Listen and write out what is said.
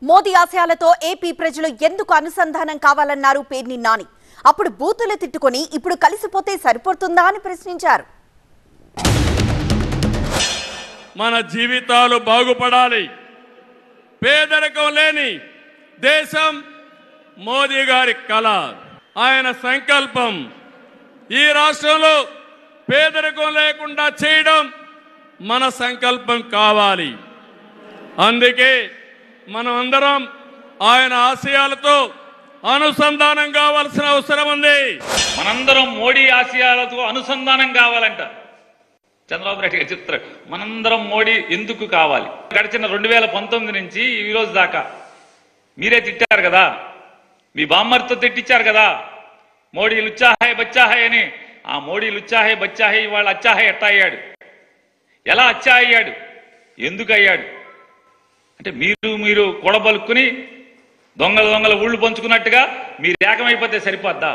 Modi ఆశయాలతో AP ప్రజలు ఎందుకు అనుసంధానం కావాలన్నారు పేర్ని నాని. అప్పుడు బూతులు తిట్టుకొని ఇప్పుడు కలిసిపోతే సరిపోతుందా అని ప్రశ్నించారు. మన జీవితాలు బాగుపడాలి, పేదరికం లేని దేశం మోదీ గారి కళ, ఆయన సంకల్పం. ఈ రాష్ట్రంలో పేదరికం లేకుండా చేయడం మన సంకల్పం కావాలి. అందుకే మనం అందరం ఆయన ఆశయాలతో అనుసంధానం కావాల్సిన అవసరం ఉంది. మనందరం మోడీ ఆశయాలతో అనుసంధానం కావాలంట. చంద్రబాబు నాయుడు గారు చెప్తారు, మనందరం మోడీ ఎందుకు కావాలి. గడిచిన 2019 నుంచి ఈ రోజు దాకా మీరే తిట్టారు కదా, మీ బామ్మర్తో తిట్టించారు కదా, మోడీ లుచ్చాహాయ్ బచ్చాహాయ్ అని. ఆ మోడీ లుచ్చాహాయ్ బచ్చాహాయ్ ఇవాళ అచ్చాహాయ్ ఎట్టా అయ్యాడు? ఎలా అచ్చా అయ్యాడు? ఎందుకు అయ్యాడు అంటే మీరు కొడబలుక్కుని దొంగల ఊళ్ళు పంచుకున్నట్టుగా మీరు ఏకమైపోతే సరిపోద్దా?